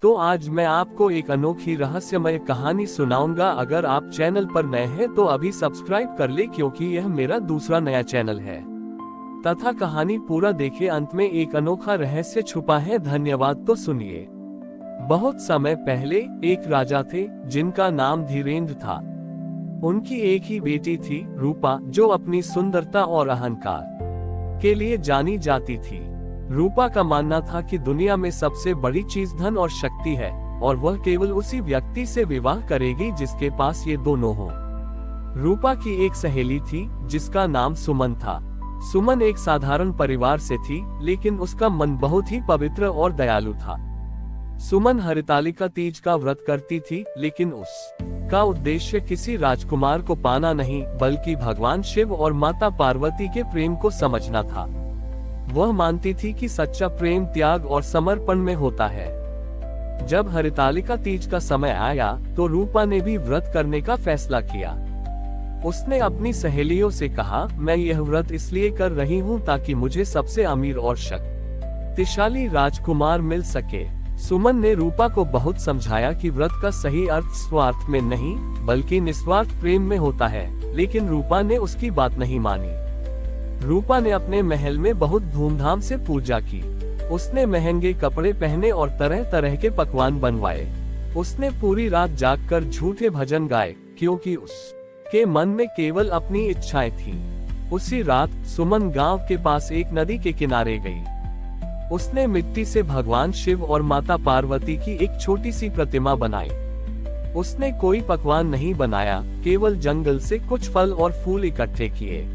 तो आज मैं आपको एक अनोखी रहस्यमय कहानी सुनाऊंगा। अगर आप चैनल पर नए हैं तो अभी सब्सक्राइब कर ले, क्योंकि यह मेरा दूसरा नया चैनल है। तथा कहानी पूरा देखे, अंत में एक अनोखा रहस्य छुपा है। धन्यवाद। तो सुनिए। बहुत समय पहले एक राजा थे जिनका नाम धीरेन्द्र था। उनकी एक ही बेटी थी, रूपा, जो अपनी सुंदरता और अहंकार के लिए जानी जाती थी। रूपा का मानना था कि दुनिया में सबसे बड़ी चीज धन और शक्ति है, और वह केवल उसी व्यक्ति से विवाह करेगी जिसके पास ये दोनों हो। रूपा की एक सहेली थी जिसका नाम सुमन था। सुमन एक साधारण परिवार से थी, लेकिन उसका मन बहुत ही पवित्र और दयालु था। सुमन हरितालिका तीज का व्रत करती थी, लेकिन उसका उद्देश्य किसी राजकुमार को पाना नहीं, बल्कि भगवान शिव और माता पार्वती के प्रेम को समझना था। वह मानती थी कि सच्चा प्रेम त्याग और समर्पण में होता है। जब हरितालिका तीज का समय आया तो रूपा ने भी व्रत करने का फैसला किया। उसने अपनी सहेलियों से कहा, मैं यह व्रत इसलिए कर रही हूँ ताकि मुझे सबसे अमीर और शक्तिशाली राजकुमार मिल सके। सुमन ने रूपा को बहुत समझाया कि व्रत का सही अर्थ स्वार्थ में नहीं, बल्कि निस्वार्थ प्रेम में होता है, लेकिन रूपा ने उसकी बात नहीं मानी। रूपा ने अपने महल में बहुत धूमधाम से पूजा की। उसने महंगे कपड़े पहने और तरह तरह के पकवान बनवाए। उसने पूरी रात जागकर झूठे भजन गाए, क्योंकि उसके मन में केवल अपनी इच्छाएं थीं। उसी रात सुमन गांव के पास एक नदी के किनारे गई। उसने मिट्टी से भगवान शिव और माता पार्वती की एक छोटी सी प्रतिमा बनाई। उसने कोई पकवान नहीं बनाया, केवल जंगल से कुछ फल और फूल इकट्ठे किए।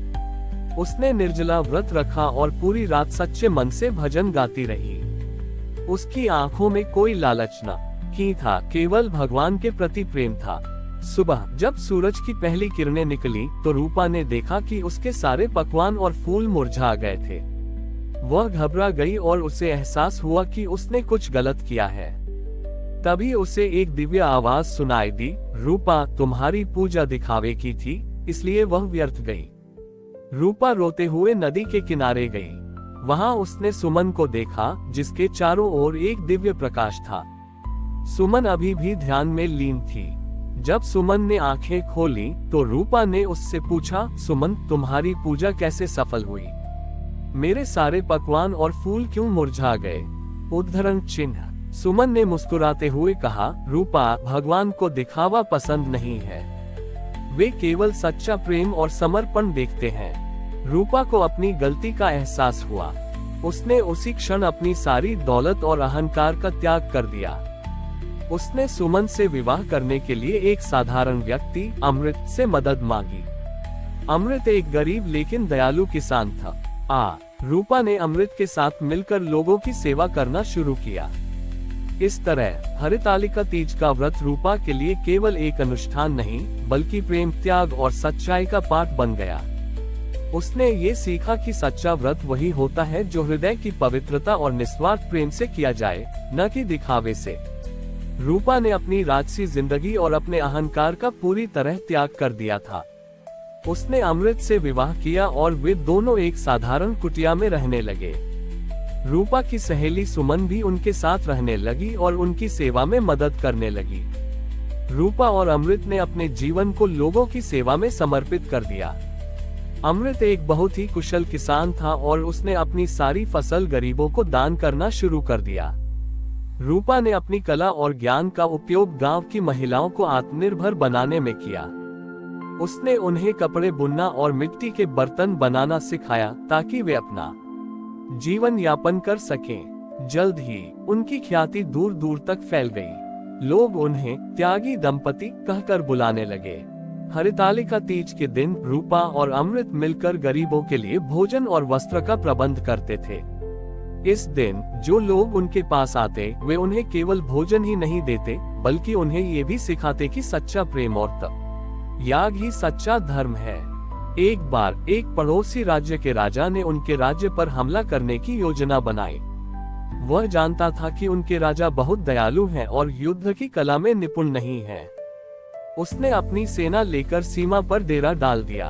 उसने निर्जला व्रत रखा और पूरी रात सच्चे मन से भजन गाती रही। उसकी आंखों में कोई लालच न ही था, केवल भगवान के प्रति प्रेम था। सुबह जब सूरज की पहली किरणें निकली तो रूपा ने देखा कि उसके सारे पकवान और फूल मुरझा गए थे। वह घबरा गई और उसे एहसास हुआ कि उसने कुछ गलत किया है। तभी उसे एक दिव्य आवाज सुनाई दी, रूपा, तुम्हारी पूजा दिखावे की थी, इसलिए वह व्यर्थ गई। रूपा रोते हुए नदी के किनारे गई। वहां उसने सुमन को देखा, जिसके चारों ओर एक दिव्य प्रकाश था। सुमन अभी भी ध्यान में लीन थी। जब सुमन ने आंखें खोली तो रूपा ने उससे पूछा, सुमन, तुम्हारी पूजा कैसे सफल हुई? मेरे सारे पकवान और फूल क्यों मुरझा गए? उद्धरण चिन्ह। सुमन ने मुस्कुराते हुए कहा, रूपा, भगवान को दिखावा पसंद नहीं है। वे केवल सच्चा प्रेम और समर्पण देखते हैं। रूपा को अपनी गलती का एहसास हुआ। उसने उसी क्षण अपनी सारी दौलत और अहंकार का त्याग कर दिया। उसने सुमन से विवाह करने के लिए एक साधारण व्यक्ति अमृत से मदद मांगी। अमृत एक गरीब लेकिन दयालु किसान था। रूपा ने अमृत के साथ मिलकर लोगों की सेवा करना शुरू किया। इस तरह हरितालिका तीज का व्रत रूपा के लिए केवल एक अनुष्ठान नहीं, बल्कि प्रेम, त्याग और सच्चाई का पाठ बन गया। उसने ये सीखा कि सच्चा व्रत वही होता है जो हृदय की पवित्रता और निस्वार्थ प्रेम से किया जाए, न कि दिखावे से। रूपा ने अपनी राजसी जिंदगी और अपने अहंकार का पूरी तरह त्याग कर दिया था। उसने अमृत से विवाह किया और वे दोनों एक साधारण कुटिया में रहने लगे। रूपा की सहेली सुमन भी उनके साथ रहने लगी और उनकी सेवा में मदद करने लगी। रूपा और अमृत ने अपने जीवन को लोगों की सेवा में समर्पित कर दिया। अमृत एक बहुत ही कुशल किसान था और उसने अपनी सारी फसल गरीबों को दान करना शुरू कर दिया। रूपा ने अपनी कला और ज्ञान का उपयोग गांव की महिलाओं को आत्मनिर्भर बनाने में किया। उसने उन्हें कपड़े बुनना और मिट्टी के बर्तन बनाना सिखाया, ताकि वे अपना जीवन यापन कर सकें। जल्द ही उनकी ख्याति दूर दूर तक फैल गई। लोग उन्हें त्यागी दंपति कहकर बुलाने लगे। हरितालिका तीज के दिन रूपा और अमृत मिलकर गरीबों के लिए भोजन और वस्त्र का प्रबंध करते थे। इस दिन जो लोग उनके पास आते, वे उन्हें केवल भोजन ही नहीं देते, बल्कि उन्हें ये भी सिखाते कि सच्चा प्रेम और त्याग ही सच्चा धर्म है। एक बार एक पड़ोसी राज्य के राजा ने उनके राज्य पर हमला करने की योजना बनाई। वह जानता था कि उनके राजा बहुत दयालु हैं और युद्ध की कला में निपुण नहीं हैं। उसने अपनी सेना लेकर सीमा पर डेरा डाल दिया।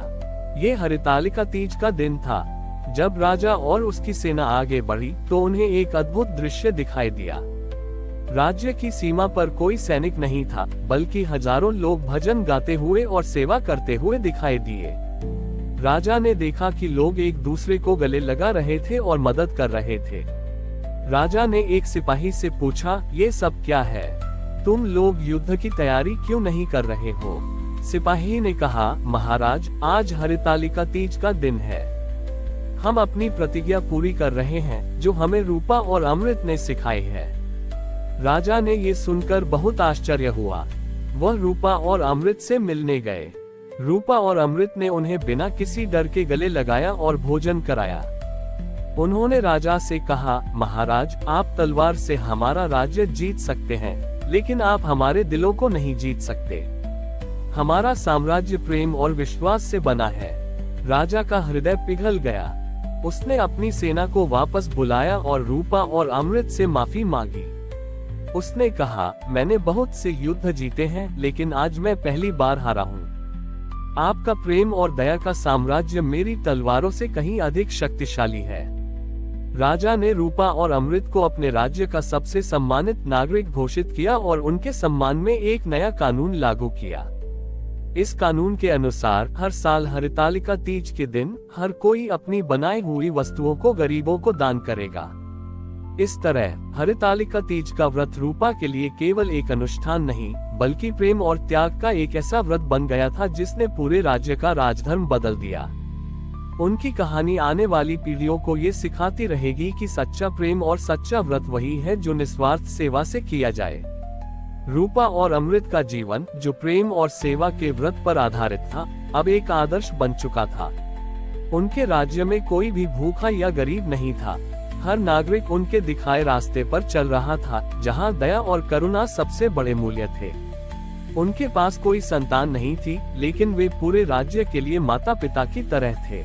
ये हरितालिका तीज का दिन था। जब राजा और उसकी सेना आगे बढ़ी तो उन्हें एक अद्भुत दृश्य दिखाई दिया। राज्य की सीमा पर कोई सैनिक नहीं था, बल्कि हजारों लोग भजन गाते हुए और सेवा करते हुए दिखाई दिए। राजा ने देखा कि लोग एक दूसरे को गले लगा रहे थे और मदद कर रहे थे। राजा ने एक सिपाही से पूछा, ये सब क्या है? तुम लोग युद्ध की तैयारी क्यों नहीं कर रहे हो? सिपाही ने कहा, महाराज, आज हरितालिका तीज का दिन है। हम अपनी प्रतिज्ञा पूरी कर रहे हैं, जो हमें रूपा और अमृत ने सिखाई है। राजा ने ये सुनकर बहुत आश्चर्य हुआ। वह रूपा और अमृत से मिलने गए। रूपा और अमृत ने उन्हें बिना किसी डर के गले लगाया और भोजन कराया। उन्होंने राजा से कहा, महाराज, आप तलवार से हमारा राज्य जीत सकते हैं, लेकिन आप हमारे दिलों को नहीं जीत सकते। हमारा साम्राज्य प्रेम और विश्वास से बना है। राजा का हृदय पिघल गया। उसने अपनी सेना को वापस बुलाया और रूपा और अमृत से माफी मांगी। उसने कहा, मैंने बहुत से युद्ध जीते हैं, लेकिन आज मैं पहली बार हारा हूँ। आपका प्रेम और दया का साम्राज्य मेरी तलवारों से कहीं अधिक शक्तिशाली है। राजा ने रूपा और अमृत को अपने राज्य का सबसे सम्मानित नागरिक घोषित किया और उनके सम्मान में एक नया कानून लागू किया। इस कानून के अनुसार हर साल हरितालिका तीज के दिन हर कोई अपनी बनाई हुई वस्तुओं को गरीबों को दान करेगा। इस तरह हरितालिका तीज का व्रत रूपा के लिए केवल एक अनुष्ठान नहीं, बल्कि प्रेम और त्याग का एक ऐसा व्रत बन गया था जिसने पूरे राज्य का राजधर्म बदल दिया। उनकी कहानी आने वाली पीढ़ियों को ये सिखाती रहेगी कि सच्चा प्रेम और सच्चा व्रत वही है जो निस्वार्थ सेवा से किया जाए। रूपा और अमृत का जीवन, जो प्रेम और सेवा के व्रत पर आधारित था, अब एक आदर्श बन चुका था। उनके राज्य में कोई भी भूखा या गरीब नहीं था। हर नागरिक उनके दिखाए रास्ते पर चल रहा था, जहां दया और करुणा सबसे बड़े मूल्य थे। उनके पास कोई संतान नहीं थी, लेकिन वे पूरे राज्य के लिए माता पिता की तरह थे।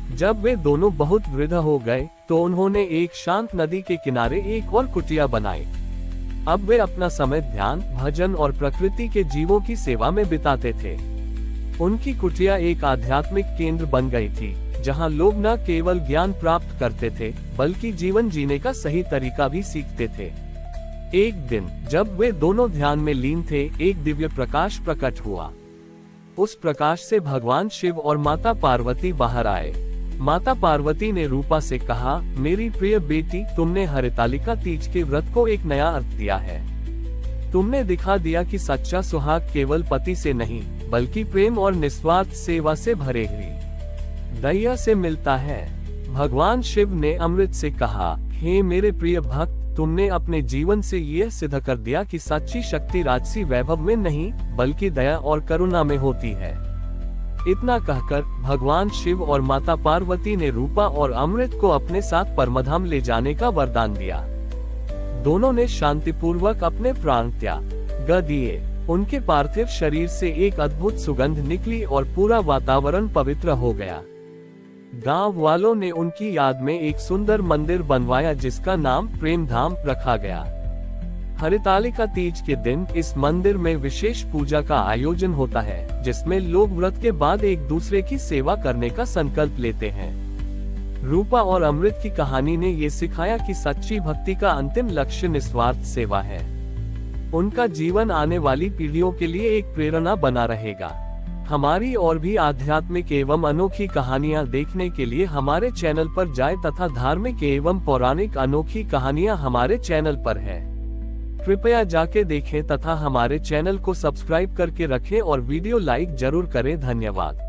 जब वे दोनों बहुत वृद्ध हो गए, तो उन्होंने एक शांत नदी के किनारे एक और कुटिया बनाई। अब वे अपना समय ध्यान, भजन और प्रकृति के जीवों की सेवा में बिताते थे। उनकी कुटिया एक आध्यात्मिक केंद्र बन गई थी, जहां लोग न केवल ज्ञान प्राप्त करते थे, बल्कि जीवन जीने का सही तरीका भी सीखते थे। एक दिन जब वे दोनों ध्यान में लीन थे, एक दिव्य प्रकाश प्रकट हुआ। उस प्रकाश से भगवान शिव और माता पार्वती बाहर आए। माता पार्वती ने रूपा से कहा, मेरी प्रिय बेटी, तुमने हरितालिका तीज के व्रत को एक नया अर्थ दिया है। तुमने दिखा दिया कि सच्चा सुहाग केवल पति से नहीं, बल्कि प्रेम और निस्वार्थ सेवा से भरे हुई दया से मिलता है। भगवान शिव ने अमृत से कहा, हे मेरे प्रिय भक्त, तुमने अपने जीवन से यह सिद्ध कर दिया कि सच्ची शक्ति राजसी वैभव में नहीं, बल्कि दया और करुणा में होती है। इतना कहकर भगवान शिव और माता पार्वती ने रूपा और अमृत को अपने साथ परमधाम ले जाने का वरदान दिया। दोनों ने शांतिपूर्वक अपने प्राण त्याग दिए। उनके पार्थिव शरीर से एक अद्भुत सुगंध निकली और पूरा वातावरण पवित्र हो गया। गांव वालों ने उनकी याद में एक सुंदर मंदिर बनवाया, जिसका नाम प्रेम धाम रखा गया। हरितालिका तीज के दिन इस मंदिर में विशेष पूजा का आयोजन होता है, जिसमें लोग व्रत के बाद एक दूसरे की सेवा करने का संकल्प लेते हैं। रूपा और अमृत की कहानी ने ये सिखाया कि सच्ची भक्ति का अंतिम लक्ष्य निस्वार्थ सेवा है। उनका जीवन आने वाली पीढ़ियों के लिए एक प्रेरणा बना रहेगा। हमारी और भी आध्यात्मिक एवं अनोखी कहानियां देखने के लिए हमारे चैनल पर जाएं तथा धार्मिक एवं पौराणिक अनोखी कहानियां हमारे चैनल पर है। कृपया जाके देखें तथा हमारे चैनल को सब्सक्राइब करके रखें और वीडियो लाइक जरूर करें। धन्यवाद।